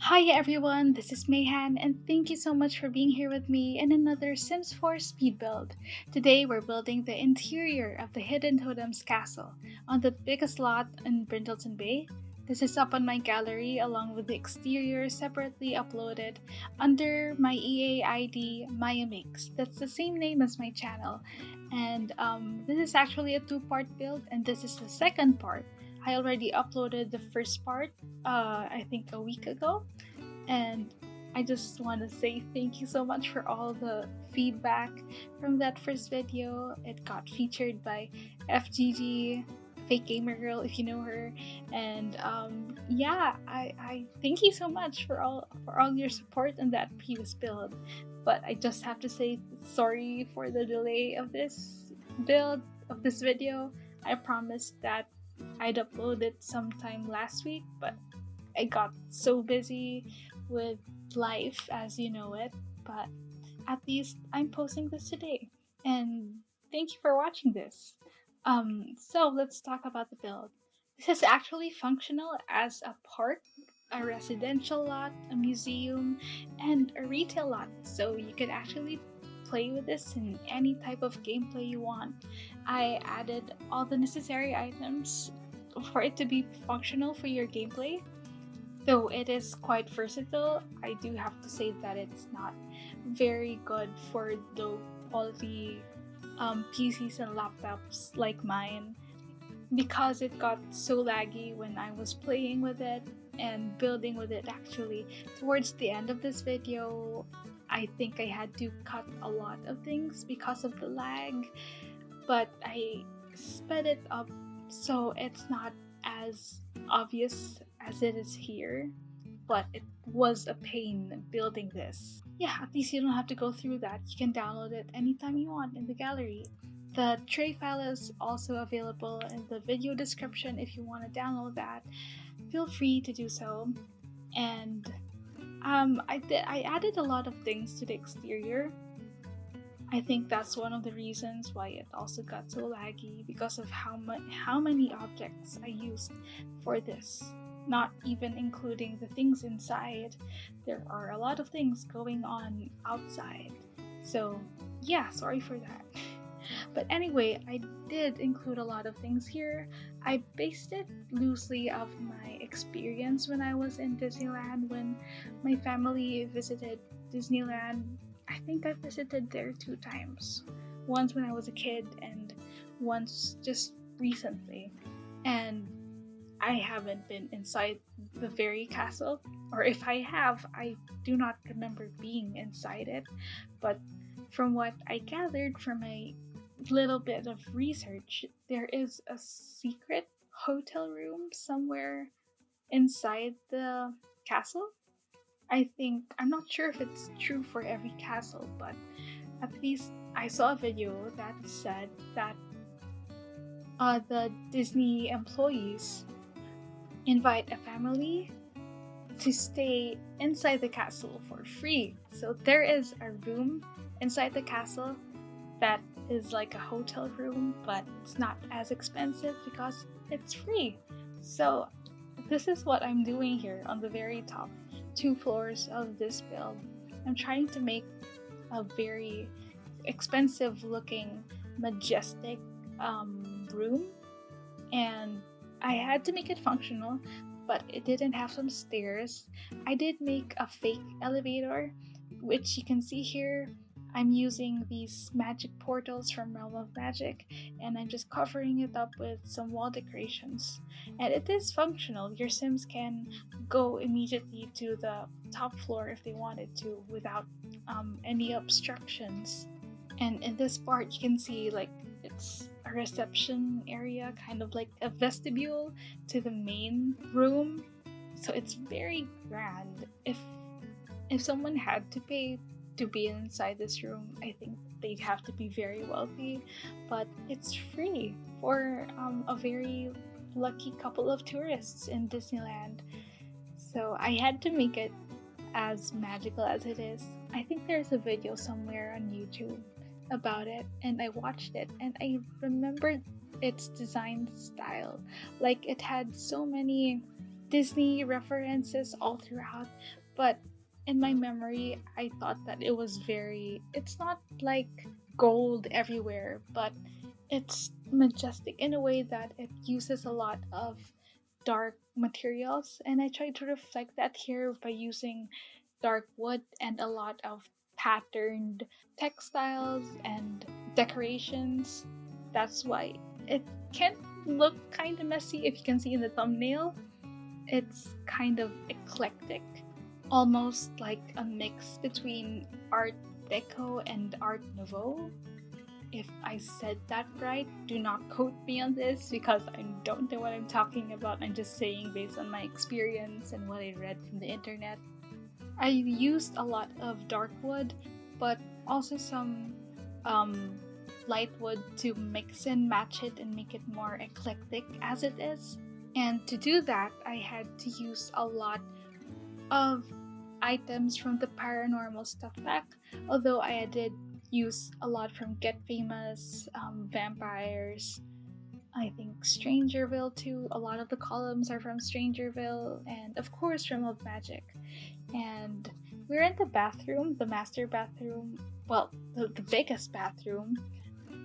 Hi everyone, this is Mayhan and thank you so much for being here with me in another Sims 4 speed build. Today we're building the interior of the Hidden Totems castle on the biggest lot in Brindleton Bay. This is up on my gallery along with the exterior separately uploaded under my EA ID MAIAmakes. That's the same name as my channel. And this is actually a two-part build and this is the second part. I already uploaded the first part, I think a week ago, and I just want to say thank you so much for all the feedback from that first video. It got featured by FGG, Fake Gamer Girl, if you know her, and yeah, I thank you so much for all your support in that previous build. But I just have to say sorry for the delay of this build of this video. I promised that I'd upload it sometime last week, but I got so busy with life as you know it. But at least I'm posting this today. And thank you for watching this. So let's talk about the build. This is actually functional as a park, a residential lot, a museum, and a retail lot. So you could actually play with this in any type of gameplay you want. I added all the necessary items for it to be functional for your gameplay. Though it is quite versatile, I do have to say that it's not very good for low quality PCs and laptops like mine because it got so laggy when I was playing with it and building with it. Actually, towards the end of this video, I think I had to cut a lot of things because of the lag, but I sped it up so it's not as obvious as it is here, but it was a pain building this. Yeah, at least you don't have to go through that. You can download it anytime you want in the gallery. The tray file is also available in the video description if you want to download that. Feel free to do so. And I added a lot of things to the exterior. I think that's one of the reasons why it also got so laggy, because of how many objects I used for this. Not even including the things inside. There are a lot of things going on outside. So yeah, sorry for that. But anyway, I did include a lot of things here. I based it loosely of my experience when I was in Disneyland, when my family visited Disneyland. I think I visited there 2 times. Once when I was a kid and once just recently. And I haven't been inside the very castle, or if I have, I do not remember being inside it. But from what I gathered from my little bit of research, there is a secret hotel room somewhere inside the castle. I'm not sure if it's true for every castle, but at least I saw a video that said that the Disney employees invite a family to stay inside the castle for free. So there is a room inside the castle that is like a hotel room, but it's not as expensive because it's free. So this is what I'm doing here on the very top 2 floors of this build. I'm trying to make a very expensive looking, majestic room, and I had to make it functional, but it didn't have some stairs. I did make a fake elevator, which you can see here. I'm using these magic portals from Realm of Magic, and I'm just covering it up with some wall decorations. And it is functional. Your Sims can go immediately to the top floor if they wanted to without any obstructions. And in this part, you can see like it's a reception area, kind of like a vestibule to the main room. So it's very grand. If someone had to pay to be inside this room, I think they'd have to be very wealthy, but it's free for a very lucky couple of tourists in Disneyland. So I had to make it as magical as it is. I think there's a video somewhere on YouTube about it, and I watched it and I remembered its design style. Like, it had so many Disney references all throughout, but in my memory, I thought that it's not like gold everywhere, but it's majestic in a way that it uses a lot of dark materials, and I tried to reflect that here by using dark wood and a lot of patterned textiles and decorations. That's why it can look kind of messy if you can see in the thumbnail. It's kind of eclectic, almost like a mix between Art Deco and Art Nouveau. If I said that right, do not quote me on this because I don't know what I'm talking about. I'm just saying based on my experience and what I read from the internet. I used a lot of dark wood, but also some light wood to mix and match it and make it more eclectic as it is. And to do that, I had to use a lot of items from the paranormal stuff pack, although I did use a lot from Get Famous, vampires, I think Strangerville too. A lot of the columns are from Strangerville, and of course from Old Magic. And we're in the bathroom, the master bathroom, well, the biggest bathroom,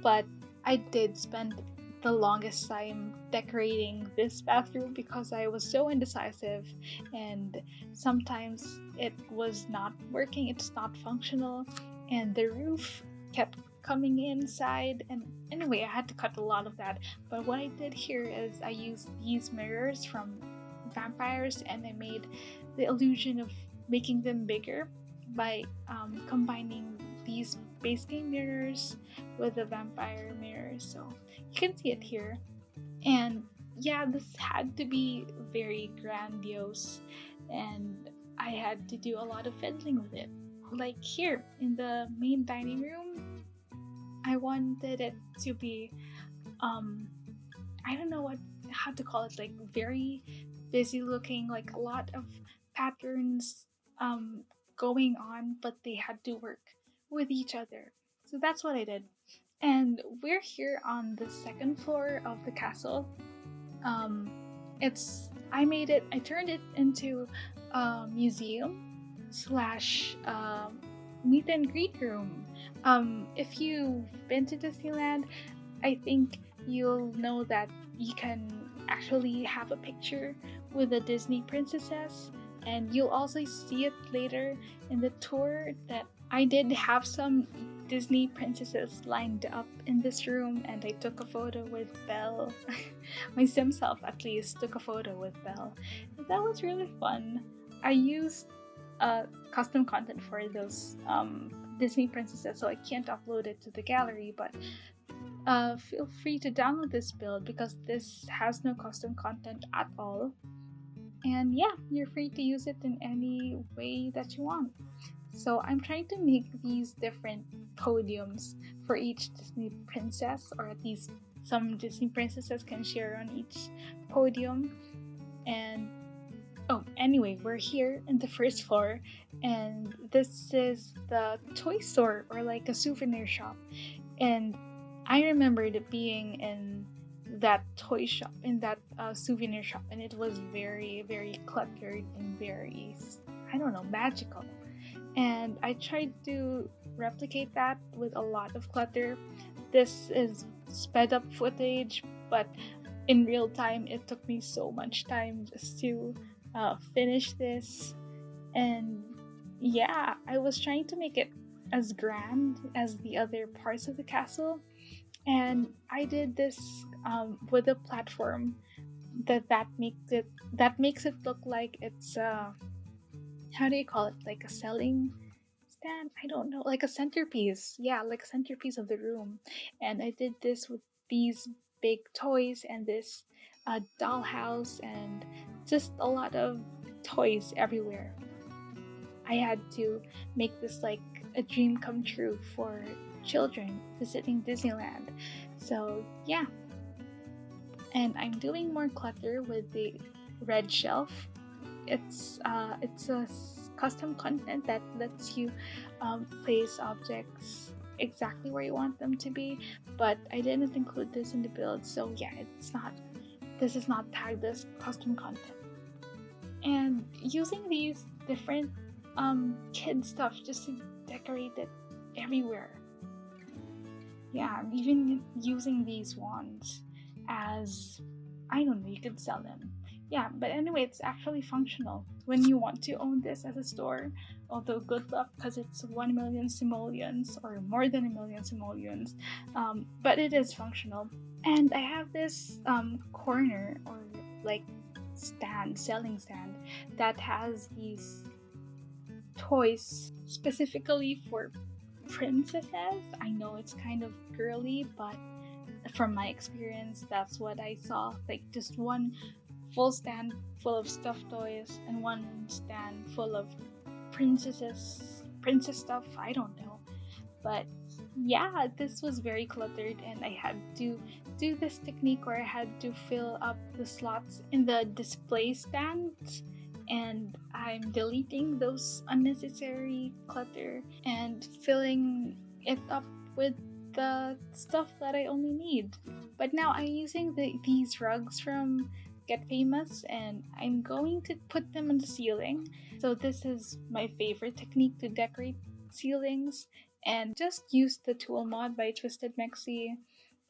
but I did spend the longest time decorating this bathroom because I was so indecisive, and sometimes it was not working, it's not functional, and the roof kept coming inside, and anyway, I had to cut a lot of that. But what I did here is I used these mirrors from vampires, and I made the illusion of making them bigger by combining these base game mirrors with the vampire mirrors. So you can see it here. And yeah, this had to be very grandiose, and I had to do a lot of fiddling with it. Like here in the main dining room, I wanted it to be I don't know how to call it, like very busy looking, like a lot of patterns going on, but they had to work with each other. So that's what I did. And we're here on the second floor of the castle. I turned it into a museum slash meet and greet room. If you've been to Disneyland, I think you'll know that you can actually have a picture with the Disney princesses, and you'll also see it later in the tour that I did have some Disney princesses lined up in this room, and I took a photo with Belle. My sim self at least took a photo with Belle. That was really fun. I used custom content for those Disney princesses, so I can't upload it to the gallery, but feel free to download this build because this has no custom content at all. And yeah, you're free to use it in any way that you want. So I'm trying to make these different podiums for each Disney princess, or at least some Disney princesses can share on each podium. And oh, anyway, we're here in the first floor, and this is the toy store, or like a souvenir shop. And I remembered being in that toy shop, in that souvenir shop, and it was very, very cluttered and very, I don't know, magical. And I tried to replicate that with a lot of clutter. This is sped up footage, but in real time it took me so much time just to finish this. And yeah, I was trying to make it as grand as the other parts of the castle, and I did this with a platform that makes it look like it's how do you call it, like a selling stand? I don't know, like a centerpiece. Yeah, like a centerpiece of the room. And I did this with these big toys and this dollhouse and just a lot of toys everywhere. I had to make this like a dream come true for children visiting Disneyland. So yeah, and I'm doing more clutter with the red shelf. It's a custom content that lets you place objects exactly where you want them to be, but I didn't include this in the build, so yeah, this is not tagged as custom content. and using these different kid stuff just to decorate it everywhere. Yeah, I'm even using these ones as, I don't know, you could sell them. Yeah, but anyway, it's actually functional when you want to own this as a store. Although good luck, because it's 1 million simoleons or more than 1 million simoleons. But it is functional. And I have this corner or like selling stand that has these toys specifically for princesses. I know it's kind of girly, but from my experience, that's what I saw. Like just one full stand full of stuffed toys and one stand full of princess stuff. I don't know, but yeah, this was very cluttered, and I had to do this technique where I had to fill up the slots in the display stands, and I'm deleting those unnecessary clutter and filling it up with the stuff that I only need. But now I'm using these rugs from Get Famous, and I'm going to put them on the ceiling. So this is my favorite technique to decorate ceilings, and just use the tool mod by Twisted Mexi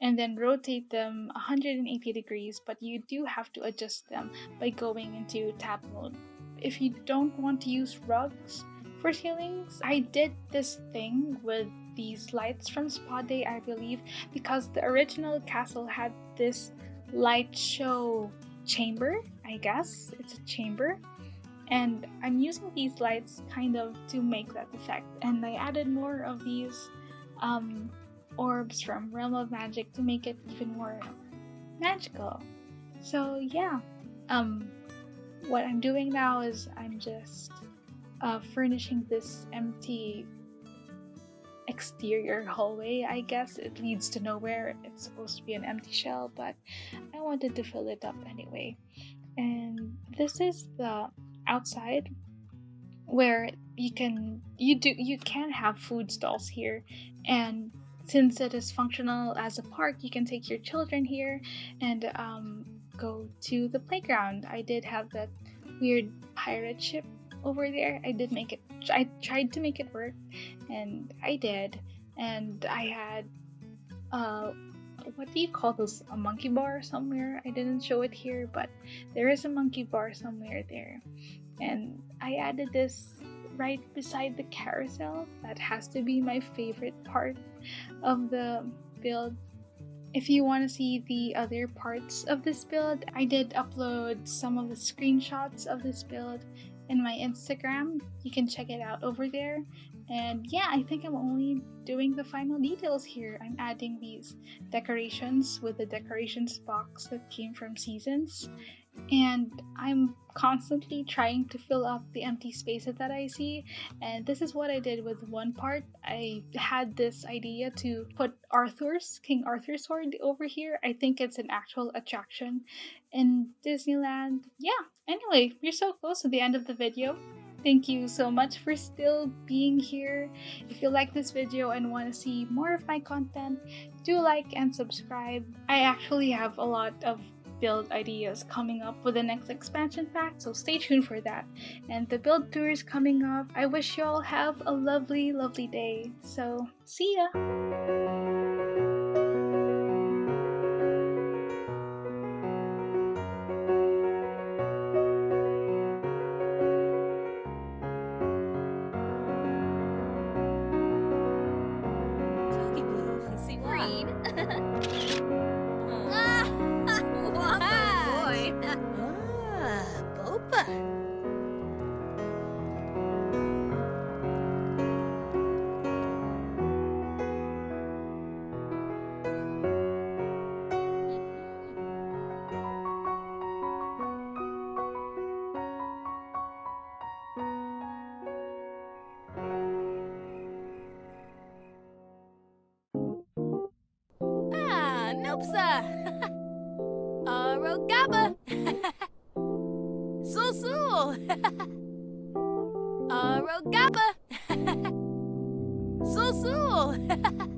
and then rotate them 180 degrees, but you do have to adjust them by going into tab mode. If you don't want to use rugs for ceilings, I did this thing with these lights from Spa Day, I believe, because the original castle had this light show chamber, I guess it's a chamber, and I'm using these lights kind of to make that effect, and I added more of these orbs from Realm of Magic to make it even more magical. So yeah, what I'm doing now is I'm just furnishing this empty exterior hallway. I guess it leads to nowhere. It's supposed to be an empty shell, but I wanted to fill it up anyway. And this is the outside where you can have food stalls here, and since it is functional as a park, you can take your children here and go to the playground. I did have that weird pirate ship over there. I tried to make it work, and I did. And I had what do you call those, a monkey bar somewhere? I didn't show it here, but there is a monkey bar somewhere there. And I added this right beside the carousel. That has to be my favorite part of the build. If you want to see the other parts of this build, I did upload some of the screenshots of this build in my Instagram. You can check it out over there. And yeah, I think I'm only doing the final details here. I'm adding these decorations with the decorations box that came from Seasons, and I'm constantly trying to fill up the empty spaces that I see. And this is what I did with one part. I had this idea to put King Arthur's sword over here. I think it's an actual attraction in Disneyland. Yeah, anyway, we're so close to the end of the video. Thank you so much for still being here. If you like this video and want to see more of my content, do like and subscribe. I actually have a lot of build ideas coming up with the next expansion pack, so stay tuned for that. And the build tour is coming up. I wish you all have a lovely, lovely day. So, see ya! Noopsa! Arogaba! Sul! Arogaba! Sul!